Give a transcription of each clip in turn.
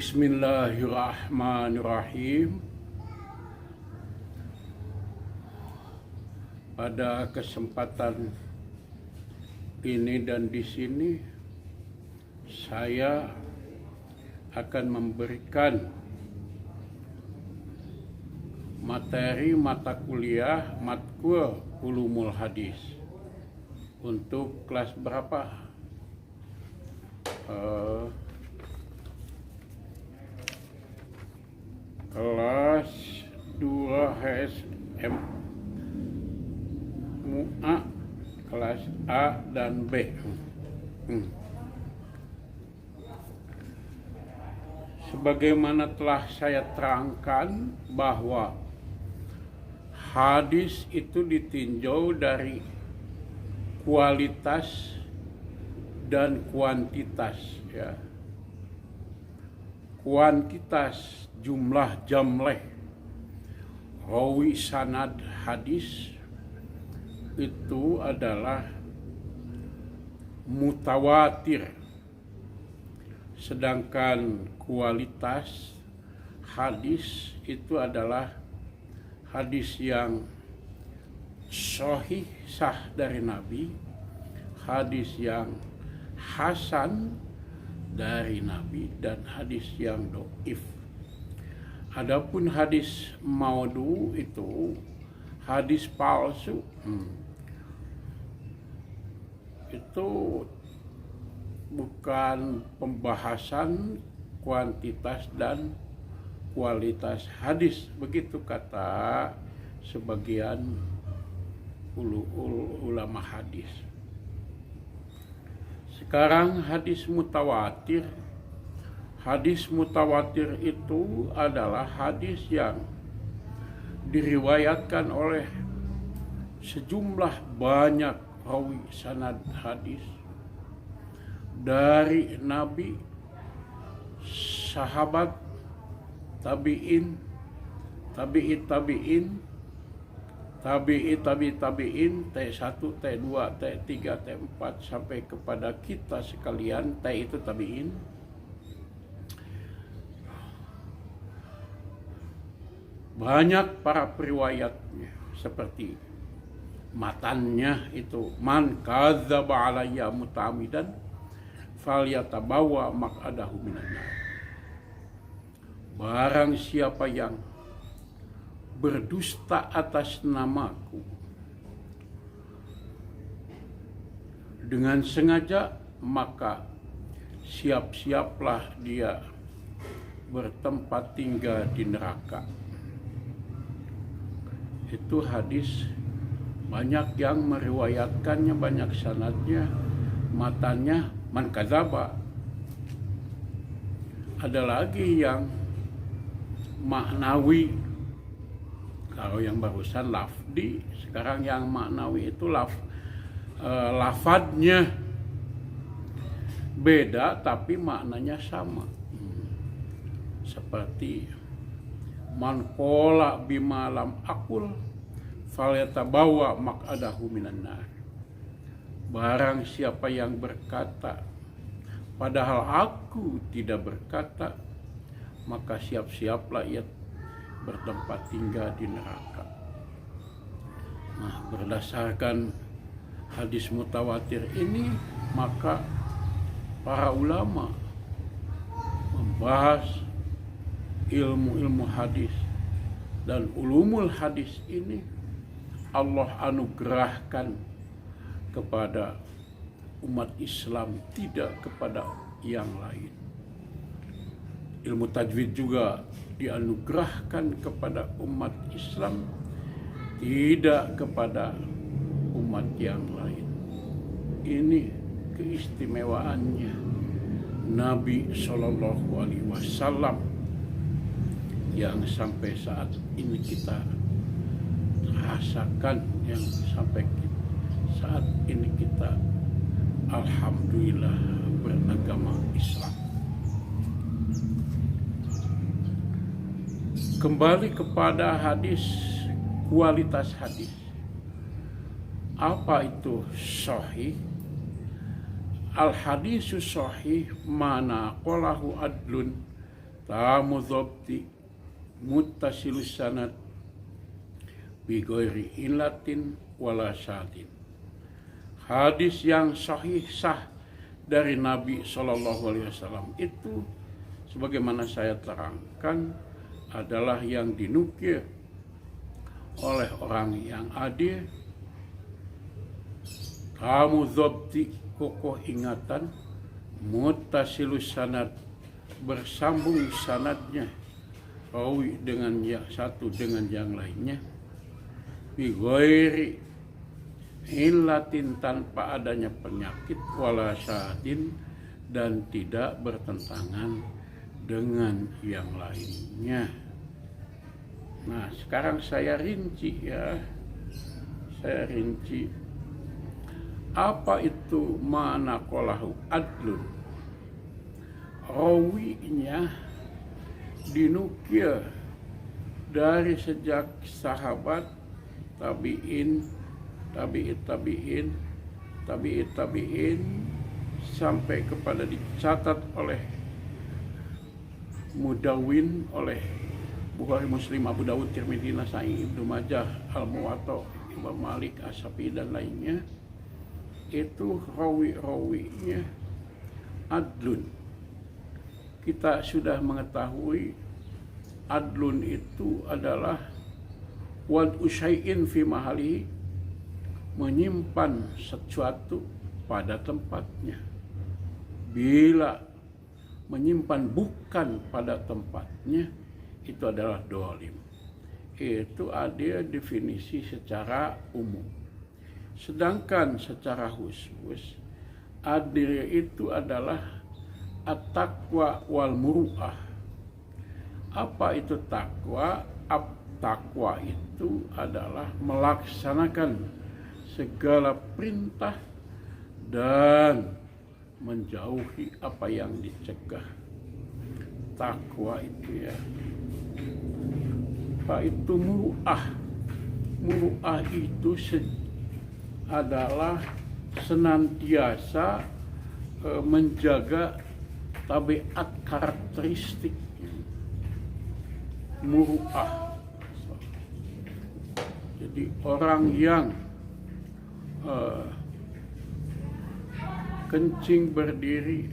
Bismillahirrahmanirrahim. Pada kesempatan ini dan di sini saya akan memberikan materi mata kuliah matkul ulumul hadis untuk kelas berapa? Kelas 2 HSM MUA, kelas A dan B. Sebagaimana telah saya terangkan bahwa hadis itu ditinjau dari kualitas dan kuantitas, ya. Kuantitas jumlah jamleh rawi sanad hadis itu adalah mutawatir, sedangkan kualitas hadis itu adalah hadis yang sahih sah dari Nabi, hadis yang hasan dari Nabi, dan hadis yang dhaif. Adapun hadis maudhu itu hadis palsu. Itu bukan pembahasan kuantitas dan kualitas hadis, begitu kata sebagian ulama hadis. Sekarang hadis mutawatir. Hadis mutawatir itu adalah hadis yang diriwayatkan oleh sejumlah banyak rawi sanad hadis dari Nabi, sahabat, tabi'in, tabi'in, tabi'in, T1, T2, T3, T4 sampai kepada kita sekalian. T itu tabi'in. Banyak para periwayatnya, seperti matannya itu, man kadzdzaba alayya muta'ammidan falyatabawa maq'adahu minan nar. Barang siapa yang berdusta atas namaku dengan sengaja, maka siap-siaplah dia bertempat tinggal di neraka. Itu hadis banyak yang meriwayatkannya, banyak sanadnya, matanya man kadzaba. Ada lagi yang maknawi. Kalau yang barusan lafdi, sekarang yang maknawi itu lafadnya beda tapi maknanya sama. Seperti man qala bima lam aqul falyatabawa maq'adahu minan nar. Barang siapa yang berkata padahal aku tidak berkata, maka siap-siaplah ia bertempat tinggal di neraka. Nah, berdasarkan hadis mutawatir ini, maka para ulama membahas ilmu-ilmu hadis dan ulumul hadis ini Allah anugerahkan kepada umat Islam, tidak kepada yang lain. Ilmu tajwid juga dianugerahkan kepada umat Islam, tidak kepada umat yang lain. Ini keistimewaannya Nabi Shallallahu Alaihi Wasallam yang sampai saat ini kita rasakan, yang sampai saat ini kita alhamdulillah beragama Islam. Kembali kepada hadis, kualitas hadis. Apa itu sahih? Al hadisus sahih mana qalahu adlun tamu dhabti muttasilus sanad bi ghairi illatin wala syadin. Hadis yang sahih sah dari Nabi SAW itu sebagaimana saya terangkan adalah yang dinukil oleh orang yang adil, tamu dhabti kokoh ingatan, muttasilus sanad bersambung sanadnya, rawi dengan yang satu dengan yang lainnya, bi ghairi illatin tanpa adanya penyakit, wala syadin dan tidak bertentangan dengan yang lainnya. Nah, sekarang saya rinci ya. Saya rinci apa itu mana qolahu adlun. Rawinya dinukil dari sejak sahabat, tabi'in, tabi'in sampai kepada dicatat oleh mudawwin, oleh Bukhari, Muslim, Abu Dawud, Tirmidzi, Nasai, Ibnu Majah, Al-Muwatta, Imam Malik, Asy-Syafi'i dan lainnya. Itu rawi-rawinya adlun. Kita sudah mengetahui adlun itu adalah wad'u syai'in fi mahalihi, menyimpan sesuatu pada tempatnya. Bila menyimpan bukan pada tempatnya, itu adalah dolim. Itu ada definisi secara umum. Sedangkan secara khusus, adil itu adalah at-taqwa wal muru'ah. Apa itu takwa? Takwa itu adalah melaksanakan segala perintah dan menjauhi apa yang dicegah. Takwa itu ya. Apa itu muru'ah? Muru'ah itu adalah senantiasa menjaga tabiat karakteristik muru'ah. Jadi orang yang kencing berdiri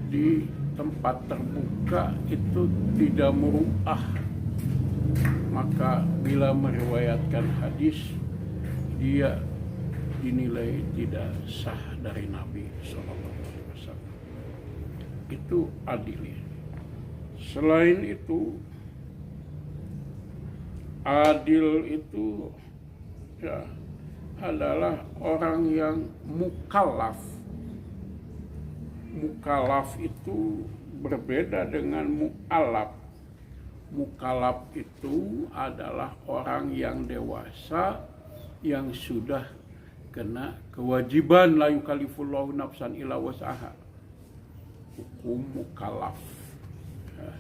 di tempat terbuka itu tidak muru'ah, maka bila meriwayatkan hadis dia dinilai tidak sah dari Nabi SAW. Itu adil. Selain itu, adil itu ya adalah orang yang mukallaf. Mukallaf itu berbeda dengan mu'allaf. Mukallaf itu adalah orang yang dewasa yang sudah kena kewajiban, la yukallifullahu nafsan illa wus'aha. Hukum mukallaf. Ya.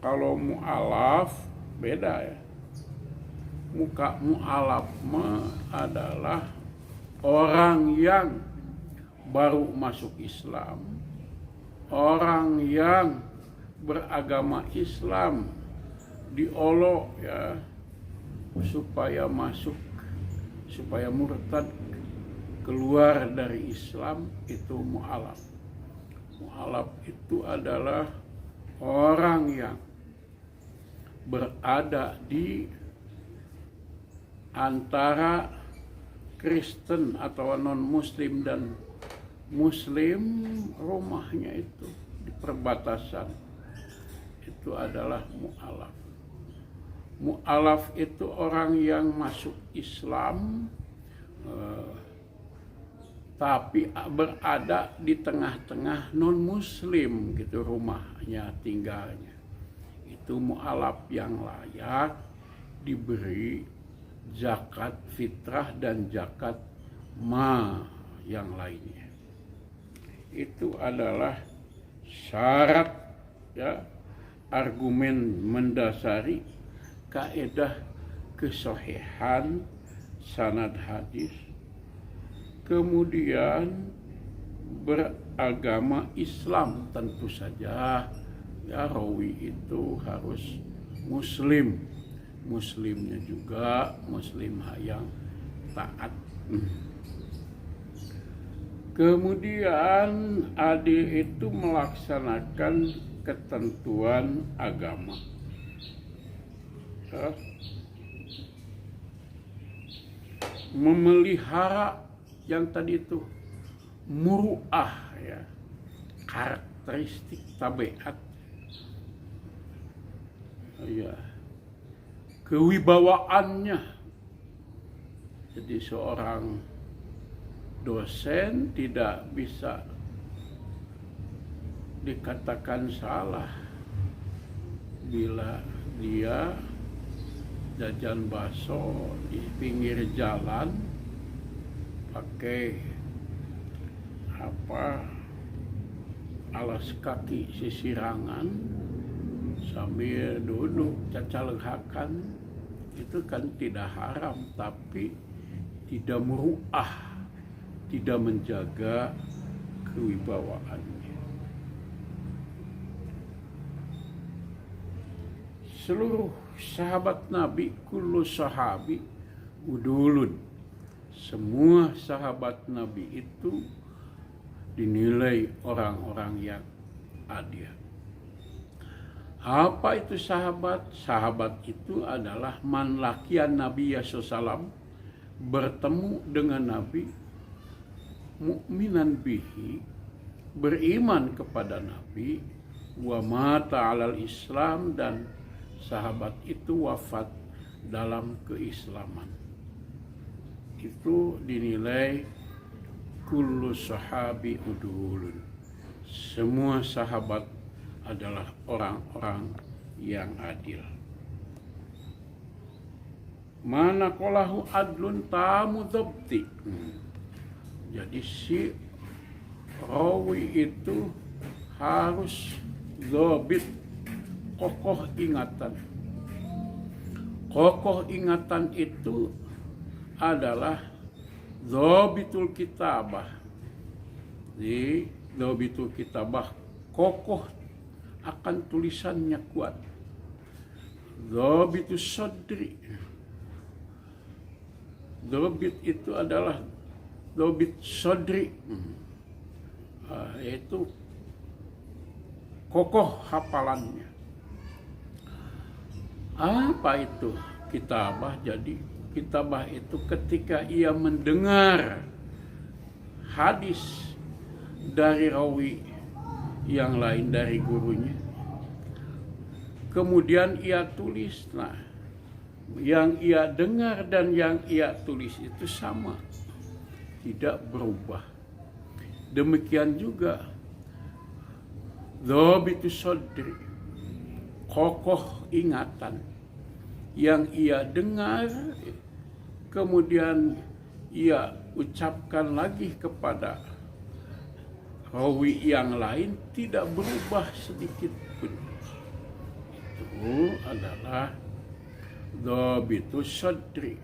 Kalau mu'allaf beda ya. Mu'allaf adalah orang yang baru masuk Islam, orang yang beragama Islam diolok ya supaya murtad keluar dari Islam, itu mu'allaf. Mu'allaf itu adalah orang yang berada di antara Kristen atau non-Muslim dan Muslim, rumahnya itu di perbatasan. Itu adalah mu'allaf. Mu'allaf itu orang yang masuk Islam tapi berada di tengah-tengah non-Muslim gitu rumahnya, tinggalnya. Itu mu'allaf yang layak diberi zakat fitrah dan zakat ma yang lainnya. Itu adalah syarat ya, argumen mendasari kaidah kesohihan sanad hadis. Kemudian agama Islam. Tentu saja ya rawi itu harus muslim, muslimnya juga muslim yang taat. Kemudian adik itu melaksanakan ketentuan agama. Memelihara yang tadi itu muru'ah, ya, karakteristik tabiat, ya, kewibawaannya. Jadi seorang dosen tidak bisa dikatakan salah bila dia jajan bakso di pinggir jalan pakai alas kaki sisirangan sambil duduk cacalenghakan. Itu kan tidak haram, tapi tidak muru'ah, tidak menjaga kewibawaannya. Seluruh sahabat Nabi, kullu sahabi udulun, semua sahabat Nabi itu dinilai orang-orang yang adil. Apa itu sahabat? Sahabat itu adalah man laqiyan Nabi sallallahu, bertemu dengan Nabi, mukminan bihi, beriman kepada Nabi, wa mata alal Islam, dan sahabat itu wafat dalam keislaman. Itu dinilai kullu sahabi udulun, semua sahabat adalah orang-orang yang adil. Mana kolahu adlun tamu dhabti. Jadi si rawi itu harus dhabit, kokoh ingatan. Kokoh ingatan itu adalah dhabitul kitabah. Di dhabitul kitabah, kokoh akan tulisannya kuat. Dhabitus sadri. Dhabit itu adalah dhabit sadri, yaitu kokoh hafalannya. Apa itu kitabah? Jadi kitabah itu ketika ia mendengar hadis dari rawi yang lain dari gurunya, kemudian ia tulis. Nah, yang ia dengar dan yang ia tulis itu sama, tidak berubah. Demikian juga dhabitus sadri, kokoh ingatan, yang ia dengar kemudian ia ucapkan lagi kepada rawi yang lain, tidak berubah sedikit pun. Itu adalah dhabitus sadri,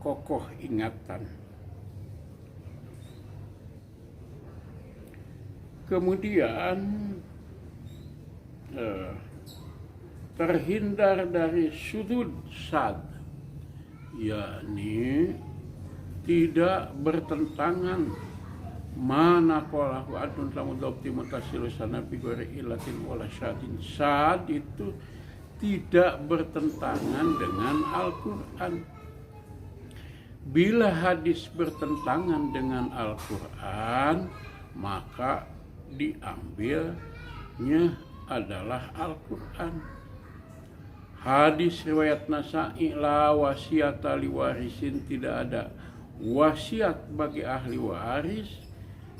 kokoh ingatan. Kemudian terhindar dari sudud sad, yakni tidak bertentangan. Mana qalahu adun lamu dhabti mutasilu sana bi ghairi illatin wala syadin. Sad itu tidak bertentangan dengan Al-Quran. Bila hadis bertentangan dengan Al-Quran, maka diambilnya adalah Al-Quran. Hadis riwayat Nasa'i, la wasiata li warisin, tidak ada wasiat bagi ahli waris,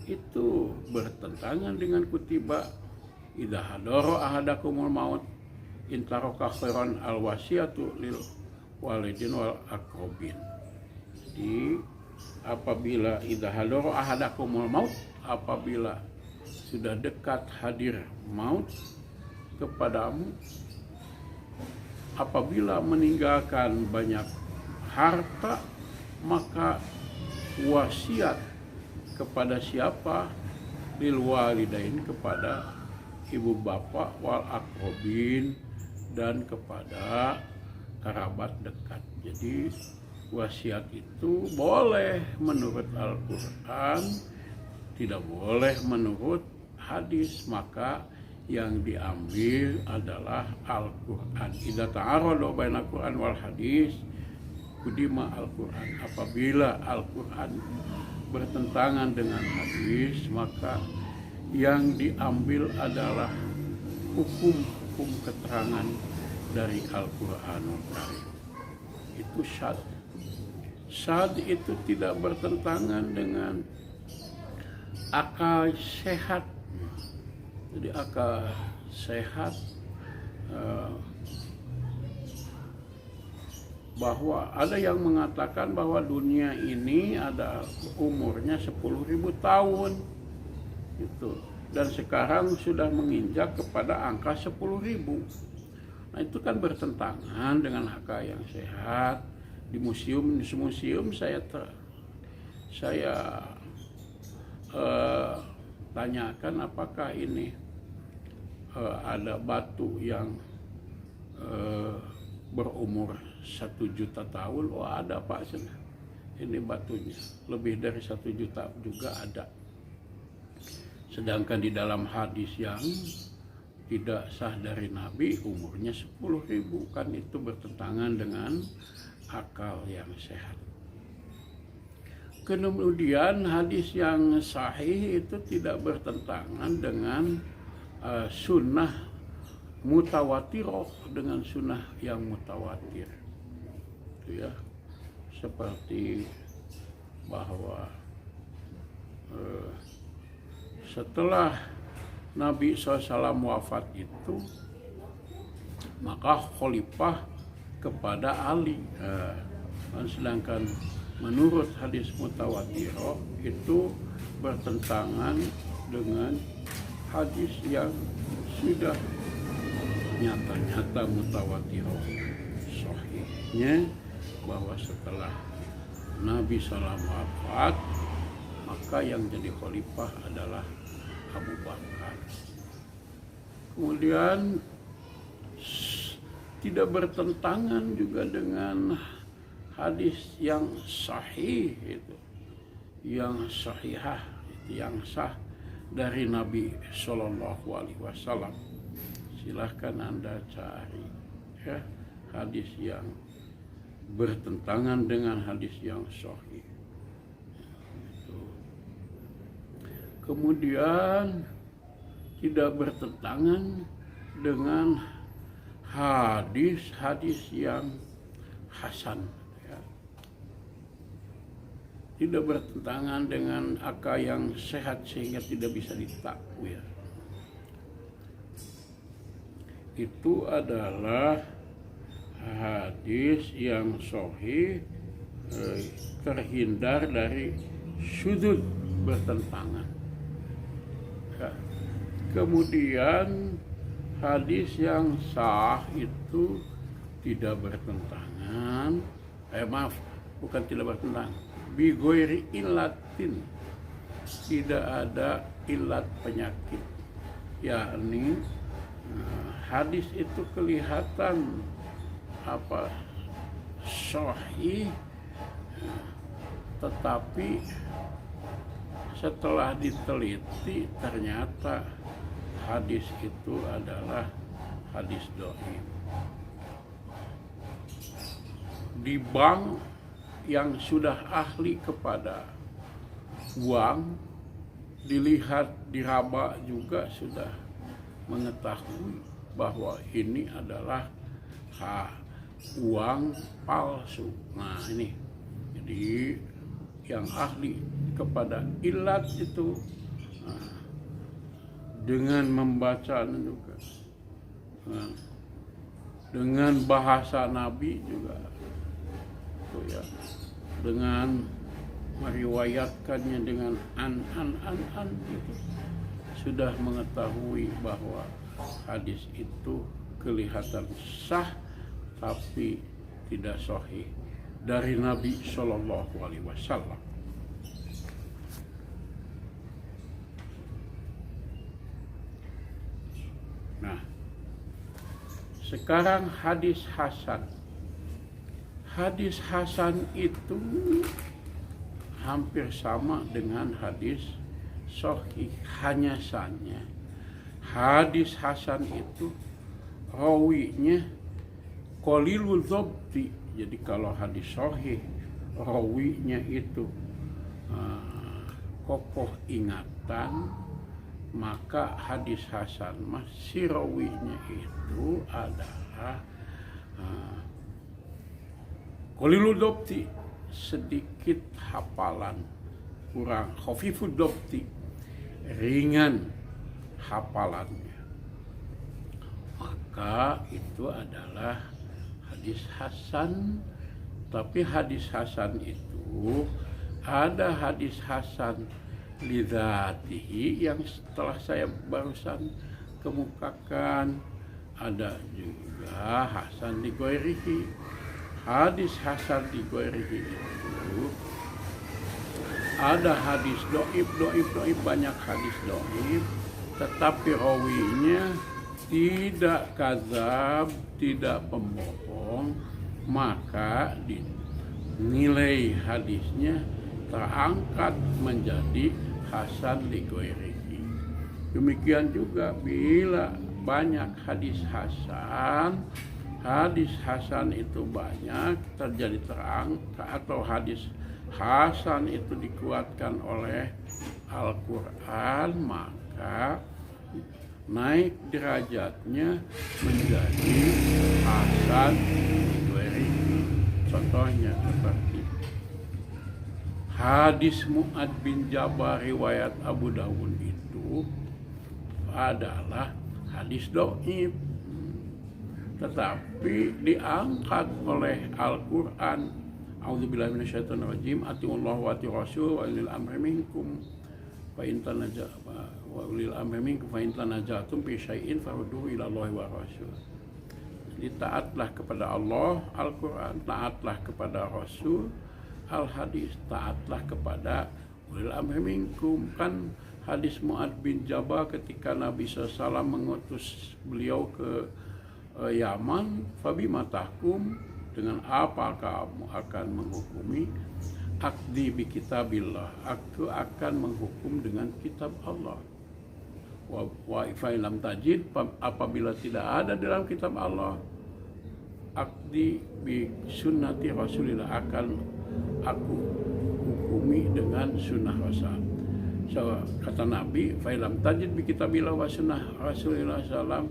itu bertentangan dengan kutiba idza hadara ahadakumul maut intaraka khairan al wasiatu lil walidin wal aqrabin. Jadi apabila idza hadara ahadakumul maut, apabila sudah dekat hadir maut kepadamu, apabila meninggalkan banyak harta, maka wasiat kepada siapa lil walidain kepada ibu bapak wal aqrabin dan kepada kerabat dekat. Jadi wasiat itu boleh menurut Al-Quran, tidak boleh menurut hadis. Maka yang diambil adalah Al-Quran. Idza ta'arada baina Al-Quran wal hadis qudima Al-Quran. Apabila Al-Quran bertentangan dengan hadis, maka yang diambil adalah hukum keterangan dari Al-Quranul Karim. Itu syad. Syad itu tidak bertentangan dengan akal sehat. Jadi akal sehat bahwa ada yang mengatakan bahwa dunia ini ada umurnya 10.000 tahun gitu, dan sekarang sudah menginjak kepada angka 10.000. Nah itu kan bertentangan dengan akal yang sehat. Di museum saya tanyakan apakah ini ada batu yang berumur 1 juta tahun. Oh ada Pak, ini batunya lebih dari 1 juta juga ada. Sedangkan di dalam hadis yang tidak sah dari Nabi umurnya 10.000, kan itu bertentangan dengan akal yang sehat. Kemudian hadis yang sahih itu tidak bertentangan dengan sunnah mutawatirah, dengan sunnah yang mutawatir. Itu ya, seperti bahwa setelah Nabi SAW wafat itu, maka khalifah kepada Ali. Sedangkan menurut hadis mutawatirah itu bertentangan dengan hadis yang sudah nyata-nyata mutawatirah. Sahihnya bahwa setelah Nabi SAW wafat, maka yang jadi khalifah adalah Abu Bakar. Kemudian tidak bertentangan juga dengan hadis yang sahih itu, yang sahihah, yang sah dari Nabi Shallallahu Alaihi Wasallam. Silahkan Anda cari ya, hadis yang bertentangan dengan hadis yang sahih. Kemudian tidak bertentangan dengan hadis-hadis yang hasan, ya. Tidak bertentangan dengan akal yang sehat sehingga tidak bisa ditakwil. Itu adalah hadis yang sahih, terhindar dari sudut bertentangan. Ya. Kemudian hadis yang sah itu tidak bertentangan, bukan tidak bertentangan, bi ghairi illatin, tidak ada ilat penyakit, yakni hadis itu kelihatan sahih, tetapi setelah diteliti ternyata hadis itu adalah hadis dhaif. Di bank yang sudah ahli kepada uang, dilihat, diraba juga sudah mengetahui bahwa ini adalah uang palsu. Nah ini, jadi yang ahli kepada ilat itu dengan membaca juga, dengan bahasa Nabi juga, itu ya, dengan meriwayatkannya dengan an gitu, sudah mengetahui bahwa hadis itu kelihatan sah tapi tidak sahih dari Nabi Shallallahu Alaihi Wasallam. Sekarang hadis hasan. Hadis hasan itu hampir sama dengan hadis sahih, hanya sannya hadis hasan itu rawinya qalilul dhabti. Jadi kalau hadis sahih rawinya itu kokoh ingatan, maka hadis hasan si rawinya itu adalah qalilul dhabti, sedikit hafalan, kurang khafifud dhabti, ringan hafalannya, maka itu adalah hadis hasan. Tapi hadis hasan itu ada hadis hasan lidzatihi yang setelah saya barusan kemukakan, ada juga hasan li ghairihi. Hadis hasan li ghairihi itu ada hadis doib, banyak hadis doib, tetapi rawinya tidak kadzab, tidak pembohong, maka nilai hadisnya terangkat menjadi hasan li ghairihi. Demikian juga bila banyak hadis hasan itu banyak terjadi terangkat, atau hadis hasan itu dikuatkan oleh Al-Quran, maka naik derajatnya menjadi hasan li ghairihi. Contohnya seperti hadis Mu'ad bin Jabal riwayat Abu Dawud itu adalah hadis dhaif, tetapi diangkat oleh Al-Quran. A'udzubillahi minasyaitonir rajim. Atiullaha wa atiur rasul wa ulil amri minkum fa in tanazatum fi syai'in farudduhu ila Allahi wa rasul. Jadi taatlah kepada Allah Al-Quran, taatlah kepada Rasul Al-Hadis, taatlah kepada ulil amri minkum. Kan hadis Mu'ad bin Jabal ketika Nabi SAW mengutus beliau ke Yaman, fabima tahkum, dengan apa kamu akan menghukumi? Aqdi bi kitabillah, aku akan menghukum dengan kitab Allah. Wa fa lam tajid, apabila tidak ada dalam kitab Allah, aqdi bi sunnati Rasulillah, akan aku hukumi dengan sunnah Rasul. So, kata Nabi, fa lam tajid bi kitabillah wa sunnah Rasulillah sallam,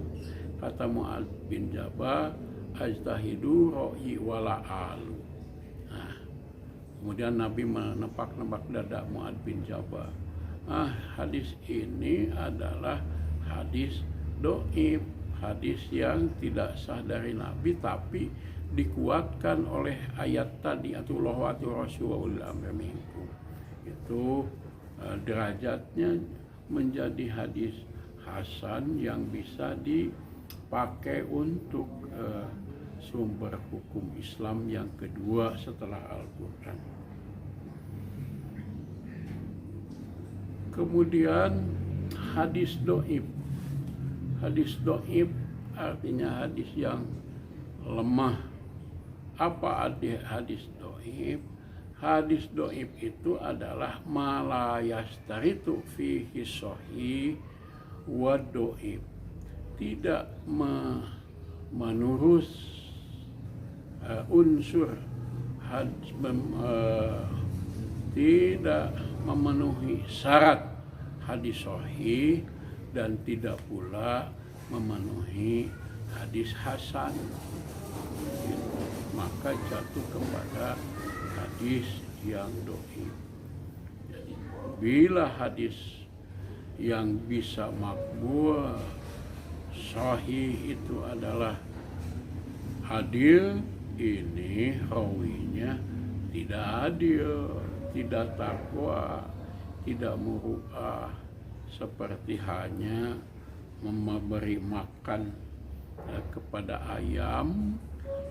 kata Mu'ad bin Jabal, ajtahidu ro'i wala alu. Nah, kemudian Nabi menepak-nepak dada Mu'ad bin Jabal. Hadis ini adalah hadis dhaif, hadis yang tidak sah dari Nabi, tapi dikuatkan oleh ayat tadi, atiullah wa atiur rasul wa ulil amri minkum. Itu derajatnya menjadi hadis hasan yang bisa dipakai untuk sumber hukum Islam yang kedua setelah Al-Quran. Kemudian hadis dhaif. Hadis dhaif artinya hadis yang lemah. Apa arti hadis dhaif? Hadis dhaif itu adalah ma la yastaritu fihi sahih wa dhaif. Tidak menurut unsur tidak memenuhi syarat hadis sahih dan tidak pula memenuhi hadis hasan, maka jatuh kepada hadis yang dhaif. Jadi bila hadis yang bisa makbul sahih itu adalah adil, ini rawinya tidak adil, tidak takwa, tidak muru'ah, seperti hanya memberi makan kepada ayam,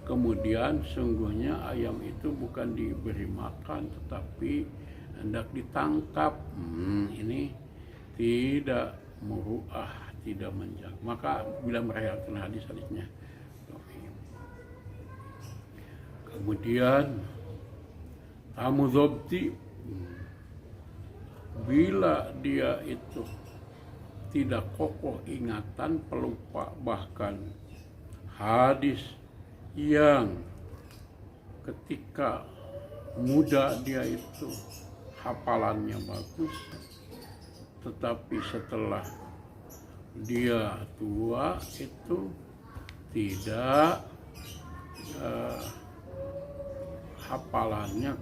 kemudian sungguhnya ayam itu bukan diberi makan tetapi hendak ditangkap. Ini tidak muru'ah, tidak menjaga. Maka bila meriwayatkan hadis-hadisnya Kemudian tamu dhabti, bila dia itu tidak kokoh ingatan, pelupa, bahkan hadis yang ketika muda dia itu hafalannya bagus, tetapi setelah dia tua itu tidak, hafalannya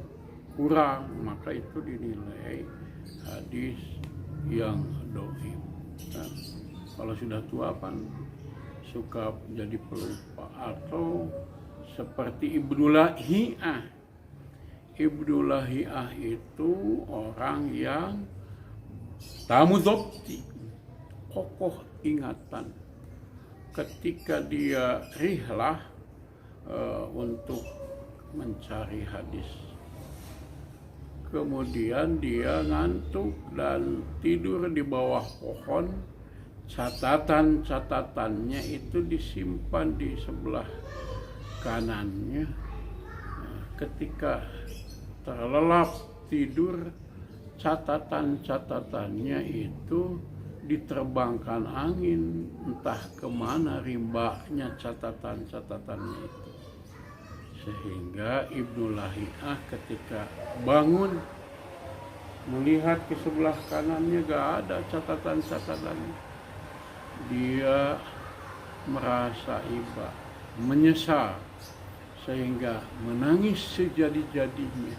kurang, maka itu dinilai hadis yang dhaif. Nah, kalau sudah tua kan suka jadi pelupa, atau seperti Ibnu Lahiyah. Ibnu Lahiyah itu orang yang tamu dhabti, kokoh ingatan. Ketika dia rihlah untuk mencari hadis, kemudian dia ngantuk dan tidur di bawah pohon, catatan-catatannya itu disimpan di sebelah kanannya. Ketika terlelap tidur, catatan-catatannya itu diterbangkan angin, entah kemana rimbanya catatan-catatannya itu. Sehingga Ibnu Lahiyah ketika bangun melihat ke sebelah kanannya gak ada catatan-catatannya, dia merasa iba, menyesal, sehingga menangis sejadi-jadinya,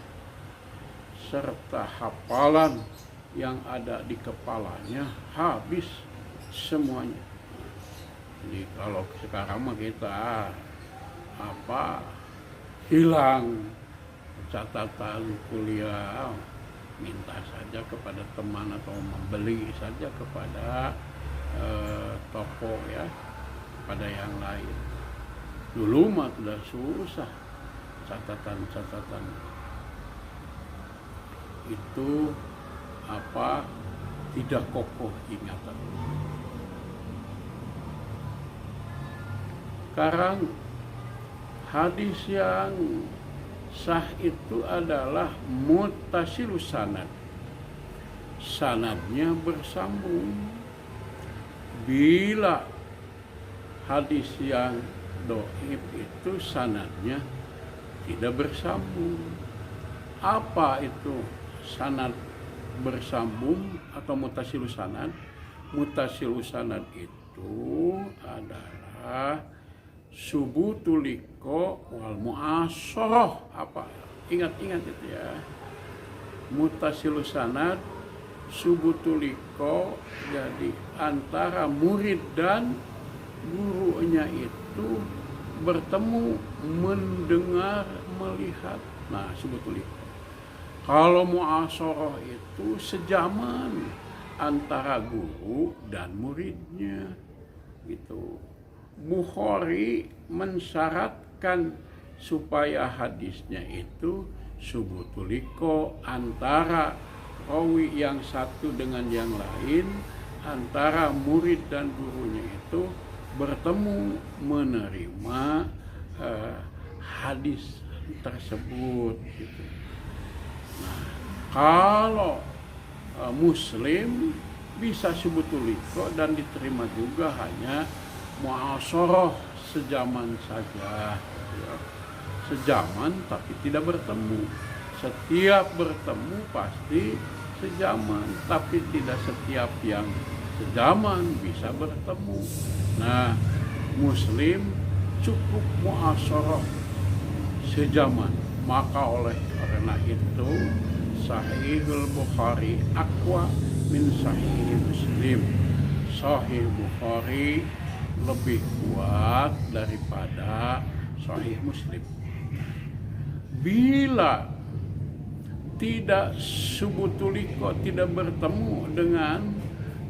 serta hafalan yang ada di kepalanya habis semuanya. Jadi kalau sekarang mah kita hilang catatan kuliah, minta saja kepada teman atau membeli saja kepada toko, ya, pada yang lain. Dulu mah sudah susah, catatan-catatan itu tidak kokoh ingatan. Sekarang hadis yang sah itu adalah muttasilus sanad, sanadnya bersambung. Bila hadis yang dhaif itu sanadnya tidak bersambung. Apa itu sanad bersambung atau muttasilus sanad? Muttasilus sanad itu adalah subutul liqa wal mu'asharah. Ingat-ingat itu ya. Muttasilus sanad, subutul liqa, jadi antara murid dan gurunya itu bertemu, mendengar, melihat. Nah, subutul liqa. Kalau mu'asharah itu sejaman antara guru dan muridnya gitu. Bukhari mensyaratkan supaya hadisnya itu subutul liqa, antara rawi yang satu dengan yang lain, antara murid dan gurunya itu bertemu, menerima hadis tersebut gitu. Nah, kalau Muslim bisa subutul liqa dan diterima juga hanya mu'asharah sejaman saja, ya. Sejaman tapi tidak bertemu. Setiap bertemu pasti sejaman, tapi tidak setiap yang sejaman bisa bertemu. Nah, Muslim cukup mu'asharah sejaman, maka oleh karena itu Sahihul Bukhari aqwa min Sahih Muslim. Sahih Bukhari lebih kuat daripada Sahih Muslim. Bila tidak subutul liqa, tidak bertemu dengan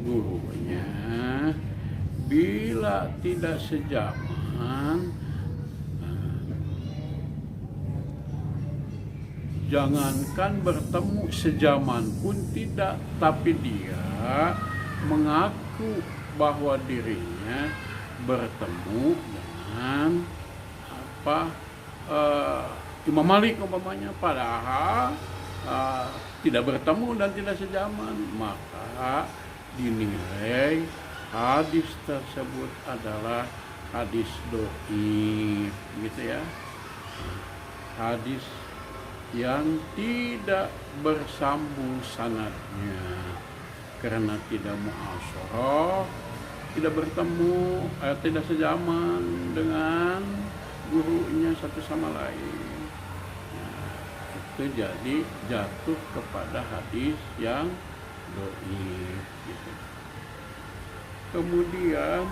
gurunya, bila tidak sejaman, jangankan bertemu, sejaman pun tidak, tapi dia mengaku bahwa dirinya bertemu dengan dengan Imam Malik umpamanya, padahal tidak bertemu dan tidak sejaman, maka dinilai hadis tersebut adalah hadis dhaif, gitu ya. Hadis yang tidak bersambung sanadnya karena tidak mu'asyarah, tidak bertemu, tidak sejaman dengan gurunya satu sama lain. Nah, itu jadi jatuh kepada hadis yang dhaif, gitu. Kemudian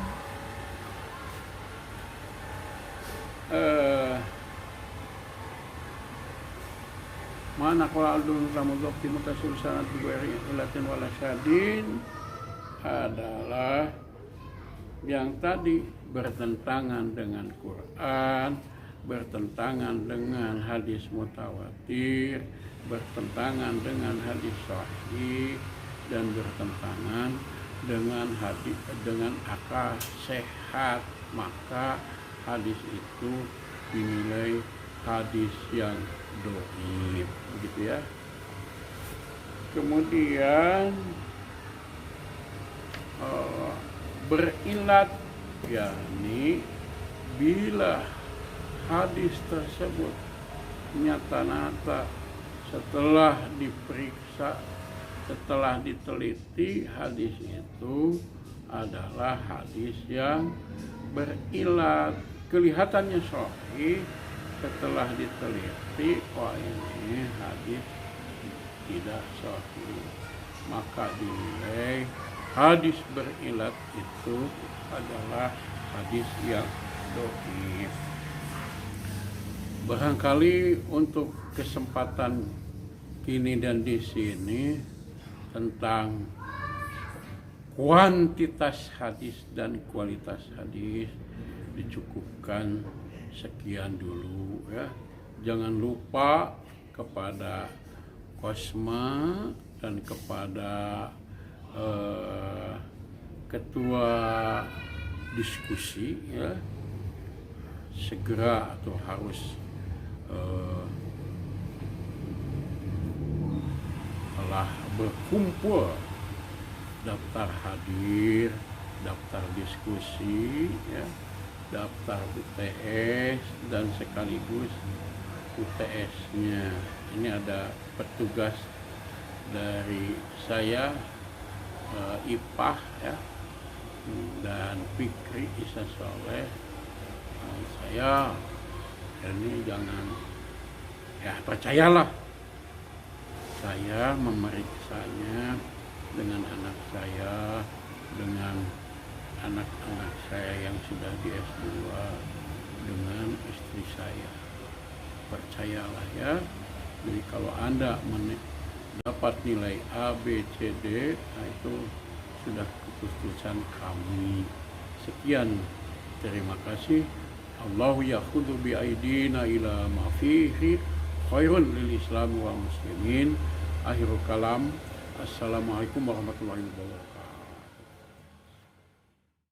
mana qala aldun ramudhokti mutasil sanad bighairi ilatin wala syadin adalah yang tadi bertentangan dengan Quran, bertentangan dengan hadis mutawatir, bertentangan dengan hadis sahih, dan bertentangan dengan akal sehat, maka hadis itu dinilai hadis yang dhaif, begitu ya. Kemudian berilat, yakni bila hadis tersebut nyata-nyata setelah diperiksa, setelah diteliti, hadis itu adalah hadis yang berilat, kelihatannya sahih, setelah diteliti, wah ini hadis tidak sahih, maka dinilai hadis berilat itu adalah hadis yang dhaif. Barangkali untuk kesempatan ini dan di sini tentang kuantitas hadis dan kualitas hadis dicukupkan sekian dulu ya. Jangan lupa kepada Kosma dan kepada ketua diskusi ya, segera atau harus telah berkumpul daftar hadir, daftar diskusi ya, daftar UTS dan sekaligus UTS-nya. Ini ada petugas dari saya, Ipah ya, dan Fikri Isa Soleh. Saya ini jangan ya, percayalah, saya memeriksanya dengan anak saya, dengan anak-anak saya yang sudah di S2, dengan istri saya. Percayalah ya. Jadi kalau Anda dapat nilai A, B, C, D, nah itu sudah keputusan kami. Sekian, terima kasih. Allahu yakhudhu bi aidina ila ma fihi khairun lil Islam wal muslimin. Akhirul kalam. Assalamualaikum warahmatullahi wabarakatuh.